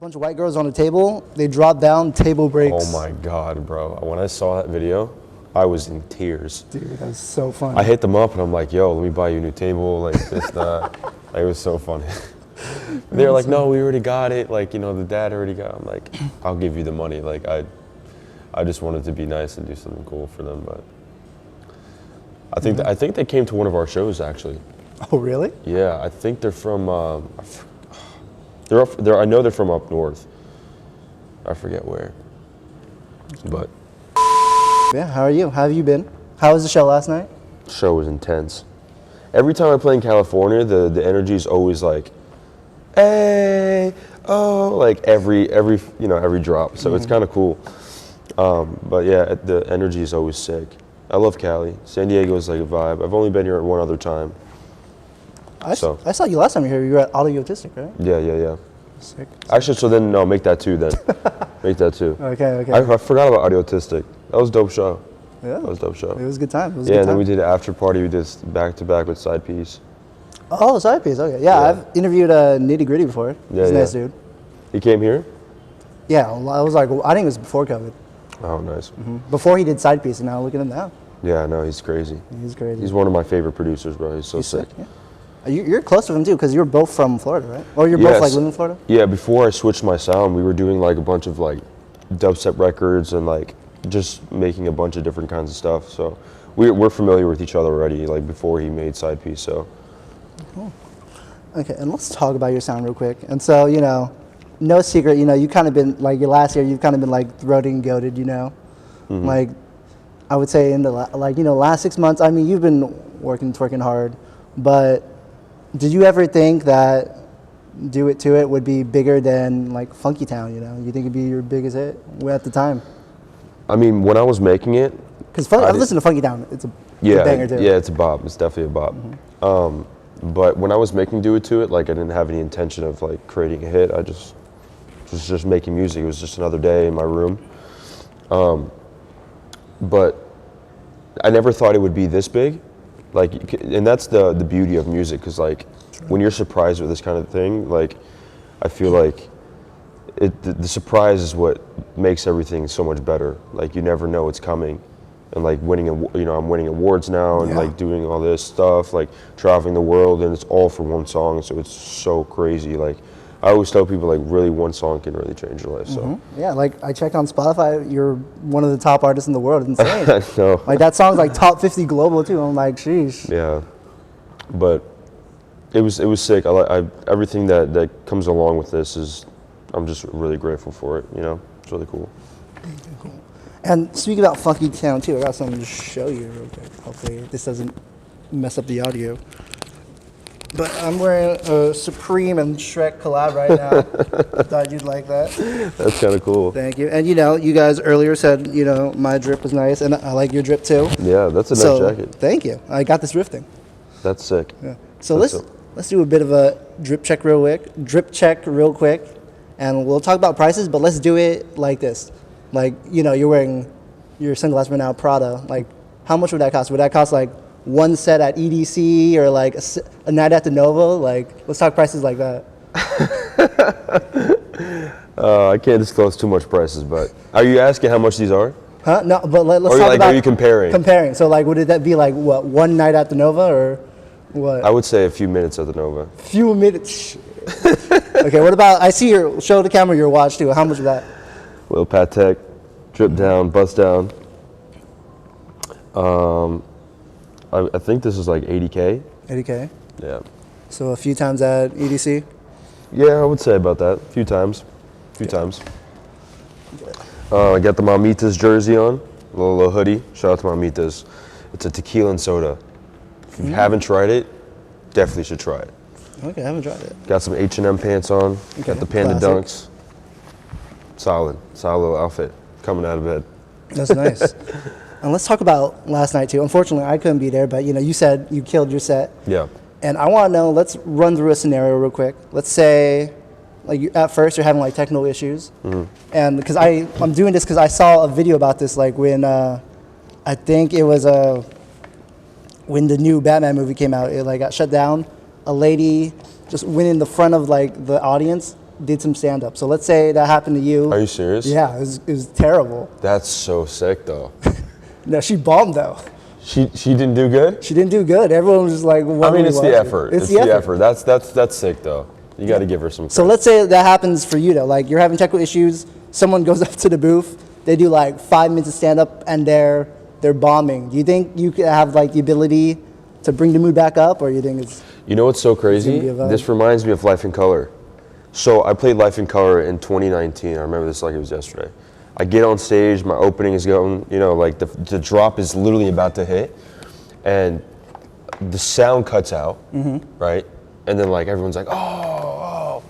bunch of white girls on a table. They drop down, table breaks. Oh my God, bro. When I saw that video, I was in tears. Dude, that was so funny. I hit them up and I'm like, yo, let me buy you a new table. Like, this, that. It was so funny. They're like, no, we already got it. Like, you know, the dad already got it. I'm like, I'll give you the money. Like, I just wanted to be nice and do something cool for them. But I think they came to one of our shows, actually. Oh, really? Yeah, I think they're from, I know they're from up north. I forget where, but. Yeah, how are you? How have you been? How was the show last night? The show was intense. Every time I play in California, the energy is always like, hey, oh, like every drop. So it's kind of cool. But yeah, the energy is always sick. I love Cali. San Diego is like a vibe. I've only been here one other time. I saw you last time you were here. You were at Autistic, right? Yeah. Sick. Actually, so then, no, make that two then. Make that two. Okay. I forgot about Autistic. That was a dope show. Yeah. That was a dope show. It was a good time. And then we did an after party. We did back-to-back with Side Piece. Oh, Side Piece. Okay. Yeah, I've interviewed Nitti Gritti before. He's a nice dude. He came here? Yeah, I was like, I think it was before COVID. Oh, nice. Before he did Side Piece, and now look at him now. Yeah, no, he's crazy. He's crazy. He's one of my favorite producers, bro. He's so sick. Yeah. You're close to him too, because you're both from Florida, right? Or you're both like living in Florida? Yeah, before I switched my sound, we were doing like a bunch of like dubstep records and like just making a bunch of different kinds of stuff. So we're familiar with each other already, like before he made Side Piece. So. Cool. Okay, and let's talk about your sound real quick. And so, no secret, you kind of been like your last year, you've kind of been like throated and goated, like I would say in the last 6 months. I mean, you've been twerking hard, but did you ever think that Do It To It would be bigger than like Funky Town? You think it'd be your biggest hit at the time? I mean, when I was making it, because I've listened to Funky Town. It's a banger too. Yeah, it's a bop. It's definitely a bop. But when I was making Do It To It, like I didn't have any intention of like creating a hit. I was just making music. It was just another day in my room. But I never thought it would be this big. Like, and that's the beauty of music, because like when you're surprised with this kind of thing, like I feel like the surprise is what makes everything so much better. Like you never know what's coming, and like I'm winning awards now and like doing all this stuff, like traveling the world, and it's all for one song. So it's so crazy. Like I always tell people, like really one song can really change your life. So yeah, like I checked on Spotify, you're one of the top artists in the world. It's insane. I know. Like that song's like top 50 global too. I'm like, sheesh. Yeah, but it was sick. Everything that comes along with this is, I'm just really grateful for it. It's really cool. Cool. And speaking about Funky Town too, I got something to show you real quick. Hopefully this doesn't mess up the audio. But I'm wearing a Supreme and Shrek collab right now. Thought you'd like that. That's kind of cool. Thank you. And you guys earlier said, my drip was nice, and I like your drip too. Yeah, that's a nice jacket. Thank you. I got this drifting. That's sick. Yeah. So let's do a bit of a drip check real quick, and we'll talk about prices, but let's do it like this. Like, you're wearing your sunglasses right now, Prada. Like, how much would that cost? Would that cost like one set at EDC or like a night at the Nova? Like, let's talk prices like that. I can't disclose too much prices, but are you asking how much these are? Huh? No, but let's talk about. Are you comparing? Comparing. So like, would that be like what, one night at the Nova or what? I would say a few minutes at the Nova. Few minutes. Okay. What about? I see show the camera your watch too. How much is that? Little Patek, drip down, bust down. I think this is like 80K. 80K? Yeah. So a few times at EDC? Yeah, I would say about that. A few times. I got the Mamitas jersey on, a little hoodie. Shout out to Mamitas. It's a tequila and soda. If you haven't tried it, definitely should try it. Okay, I haven't tried it. Got some H&M pants on. Okay. Got the Panda Classic. Dunks. Solid little outfit coming out of bed. That's nice. And let's talk about last night too. Unfortunately, I couldn't be there, but you said you killed your set. Yeah. And I want to know, let's run through a scenario real quick. Let's say, like at first you're having like technical issues. And because I'm doing this because I saw a video about this, like when, I think it was when the new Batman movie came out, it like got shut down. A lady just went in the front of like the audience, did some stand-up. So let's say that happened to you. Are you serious? Yeah, it was terrible. That's so sick, though. No, she bombed though. She didn't do good? She didn't do good. Everyone was just like, what I mean, are it's you the watching? effort. It's the effort. That's sick, though. You got to give her some credit. So let's say that happens for you though. Like you're having technical issues, someone goes up to the booth, they do like 5 minutes of stand-up and they're bombing. Do you think you could have like the ability to bring the mood back up, or you think it's... You know what's so crazy? This reminds me of Life in Color. So I played Life in Color in 2019. I remember this like it was yesterday. I get on stage, my opening is going, you know, like the drop is literally about to hit, and the sound cuts out, right? And then like everyone's like, oh.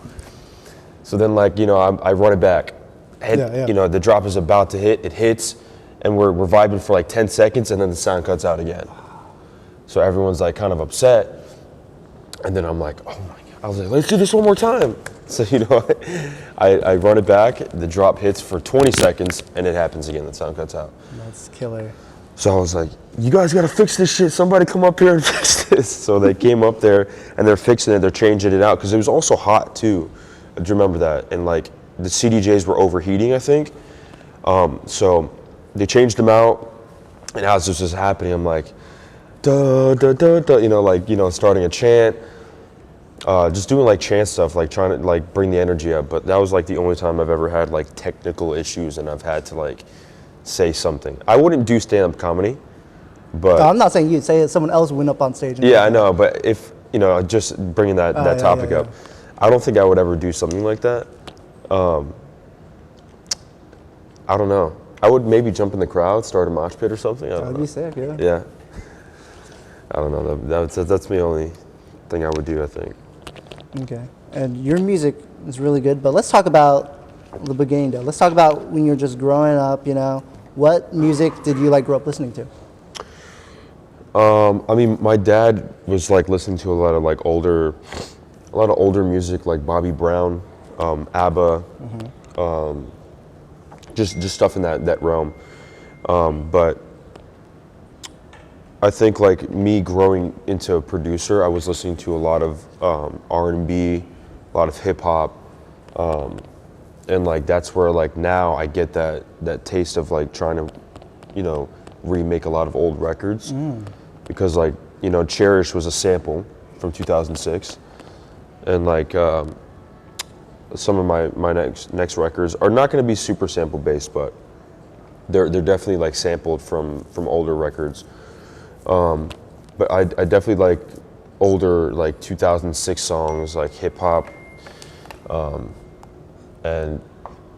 So then like, you know, I run it back. You know, the drop is about to hit, it hits, and we're vibing for like 10 seconds, and then the sound cuts out again. So everyone's like kind of upset. And then I'm like, oh my God. I was like, let's do this one more time. So, you know, I run it back, the drop hits for 20 seconds, and it happens again, the sound cuts out. That's killer. So I was like, you guys gotta fix this shit. Somebody come up here and fix this. So they came up there and they're fixing it, they're changing it out. Cause it was also hot too. Do you remember that? And like the CDJs were overheating, I think. So they changed them out, and as this was happening, I'm like, duh, duh, duh, duh, you know, like, you know, starting a chant, just doing like chant stuff, like trying to like bring the energy up. But that was like the only time I've ever had like technical issues and I've had to like say something. I wouldn't do stand-up comedy, but No, I'm not saying you'd say it. Someone else went up on stage. And yeah, I know. But if, you know, just bringing that topic up, I don't think I would ever do something like that. I don't know. I would maybe jump in the crowd, start a mosh pit or something. I don't That'd know. be sick, yeah. Yeah. I don't know. That's the only thing I would do, I think. Okay. And your music is really good, but let's talk about the beginning though. Let's talk about when you're just growing up, you know. What music did you like grow up listening to? I mean, my dad was like listening to a lot of older music, like Bobby Brown, ABBA, just stuff in that realm. But I think like me growing into a producer, I was listening to a lot of R&B, a lot of hip hop, and like that's where like now I get that taste of like trying to, you know, remake a lot of old records, because like, you know, Cherish was a sample from 2006, and like some of my next records are not going to be super sample based, but they're definitely like sampled from older records. But I definitely like older like 2006 songs, like hip hop, and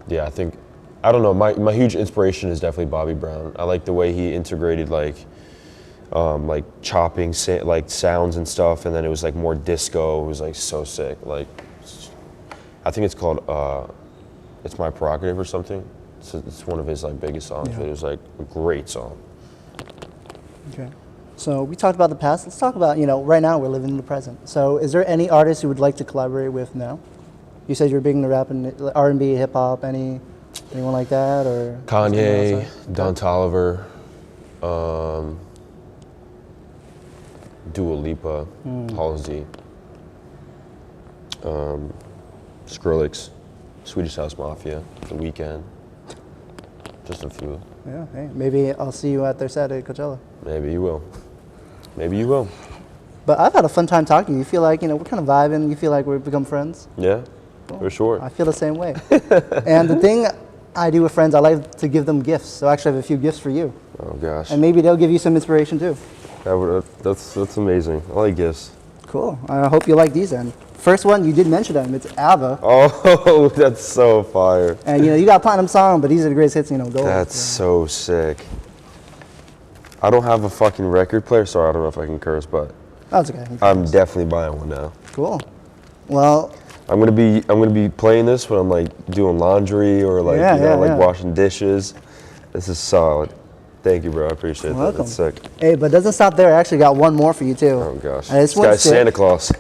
yeah, I don't know, my huge inspiration is definitely Bobby Brown. I like the way he integrated like chopping like sounds and stuff, and then it was like more disco. It was like so sick. Like I think it's called It's My Prerogative or something. It's one of his like biggest songs. Yeah. But it was like a great song. Okay. So we talked about the past. Let's talk about, you know, right now we're living in the present. So is there any artist you would like to collaborate with now? You said you're big into rap and R&B, hip hop. Anyone like that, or Kanye, Don Toliver, Dua Lipa, Halsey, Skrillex, Swedish House Mafia, The Weeknd, just a few. Yeah. Hey, maybe I'll see you at their set at Coachella. Maybe you will. Maybe you will. But I've had a fun time talking to you. You feel like, you know, we're kind of vibing. You feel like we've become friends. Yeah, for sure. I feel the same way. And the thing I do with friends, I like to give them gifts. So I actually have a few gifts for you. Oh gosh. And maybe they'll give you some inspiration too. That's amazing. I like gifts. Cool. I hope you like these then. First one, you did mention them. It's ABBA. Oh, that's so fire. And you know, you got a platinum song, but these are the greatest hits, you know, gold. That's so sick. I don't have a fucking record player, so I don't know if I can curse, but That's okay. I'm definitely buying one now. Cool. Well, I'm gonna be playing this when I'm like doing laundry or like washing dishes. This is solid. Thank you, bro. I appreciate that. welcome. That's sick. Hey, but it doesn't stop there. I actually got one more for you too. Oh gosh. And This guy's Santa Claus.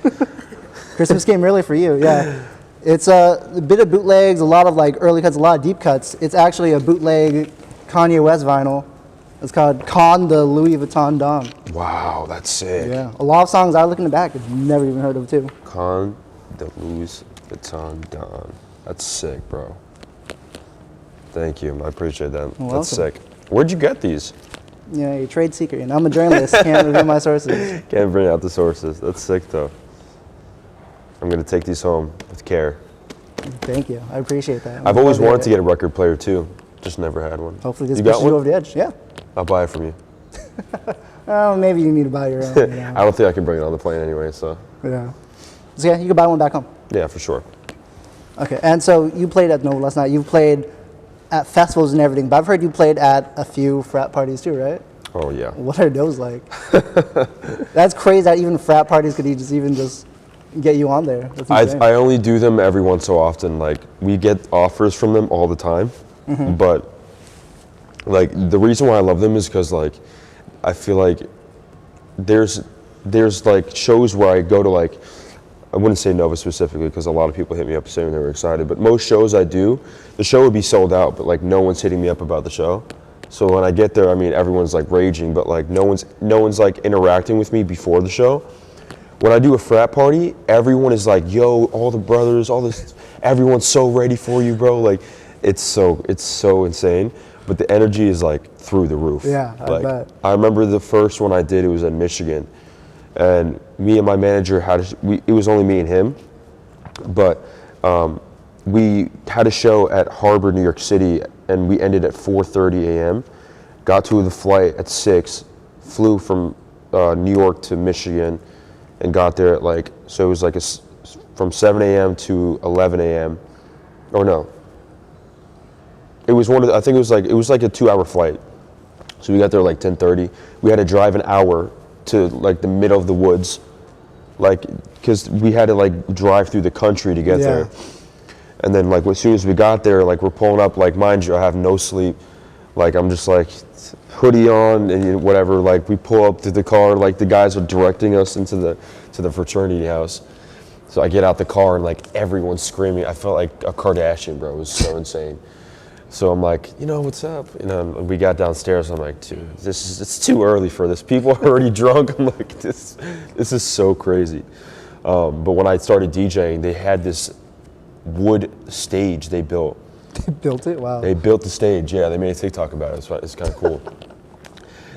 Christmas came early for you, yeah. It's a bit of bootlegs, a lot of like early cuts, a lot of deep cuts. It's actually a bootleg Kanye West vinyl. It's called Con the Louis Vuitton Don. Wow, that's sick. Yeah, a lot of songs I look in the back I've never even heard of too. Con the Louis Vuitton Don. That's sick, bro. Thank you. I appreciate that. You're That's welcome. sick. Where'd you get these? Yeah, your trade secret. You know, I'm a journalist. Can't reveal my sources. Can't bring out the sources. That's sick, though. I'm going to take these home with care. Thank you. I appreciate that. I've always wanted to get a record player, too. Just never had one. Hopefully this You got pushes you one? over the edge. Yeah. I'll buy it from you. Oh, maybe you need to buy your own. You know? I don't think I can bring it on the plane anyway, so. Yeah. So yeah, you can buy one back home. Yeah, for sure. Okay, and so you played at Nova last night. You played at festivals and everything, but I've heard you played at a few frat parties too, right? Oh, yeah. What are those like? That's crazy that even frat parties could even just get you on there. That's insane. I only do them every once so often. Like, we get offers from them all the time, but like the reason why I love them is because like I feel like there's like shows where I go to, like, I wouldn't say Nova specifically because a lot of people hit me up saying they were excited, but most shows I do, the show would be sold out, but like no one's hitting me up about the show. So when I get there, I mean, everyone's like raging, but like no one's like interacting with me before the show. When I do a frat party, everyone is like, yo, all the brothers, everyone's so ready for you, bro. Like, it's so insane. But the energy is like through the roof. Yeah, I like, bet. I remember the first one I did, it was in Michigan. And me and my manager it was only me and him, but we had a show at Harbor, New York City, and we ended at 4:30 a.m. Got to the flight at 6, flew from New York to Michigan, and got there at so it was like from 7 a.m. to 11 a.m. Or no, it was I think it was like a 2-hour flight. So we got there like 10:30. We had to drive an hour to like the middle of the woods, like, because we had to like drive through the country to get there. And then like as soon as we got there, like we're pulling up, like mind you, I have no sleep. Like I'm just like hoodie on and whatever. Like we pull up to the car, like the guys are directing us into the fraternity house. So I get out the car and like everyone's screaming. I felt like a Kardashian, bro. It was so insane. So I'm like, what's up? We got downstairs. I'm like, dude, it's too early for this. People are already drunk. I'm like, this is so crazy. But when I started DJing, they had this wood stage they built. They built it? Wow. They built the stage. Yeah, they made a TikTok about it. It's kind of cool.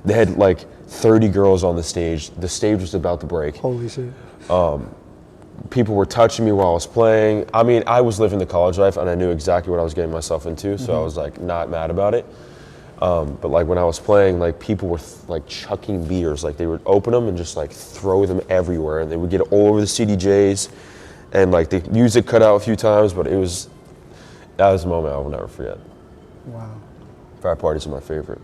They had like 30 girls on the stage. The stage was about to break. Holy shit. People were touching me while I was playing. I mean, I was living the college life and I knew exactly what I was getting myself into, so I was like not mad about it. But like when I was playing, like people were like chucking beers, like they would open them and just like throw them everywhere, and they would get all over the CDJs, and like the music cut out a few times, but that was a moment I will never forget. Wow. Frat parties are my favorite.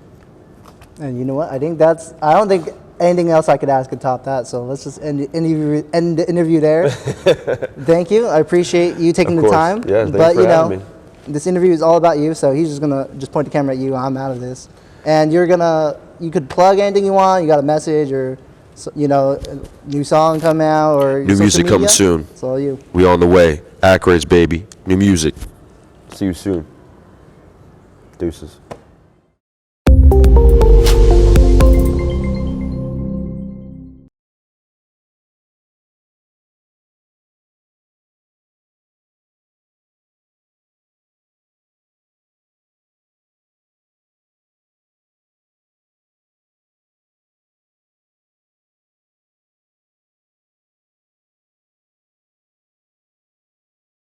And you know what? I don't think anything else I could ask could top that. So let's just end the interview there. Thank you. I appreciate you taking the time. Yeah, thanks but for having me. This interview is all about you. So he's just gonna point the camera at you. I'm out of this. And you could plug anything you want. You got a message or a new song coming out or New music coming soon. It's all you. We on the way. Acraze, baby. New music. See you soon. Deuces.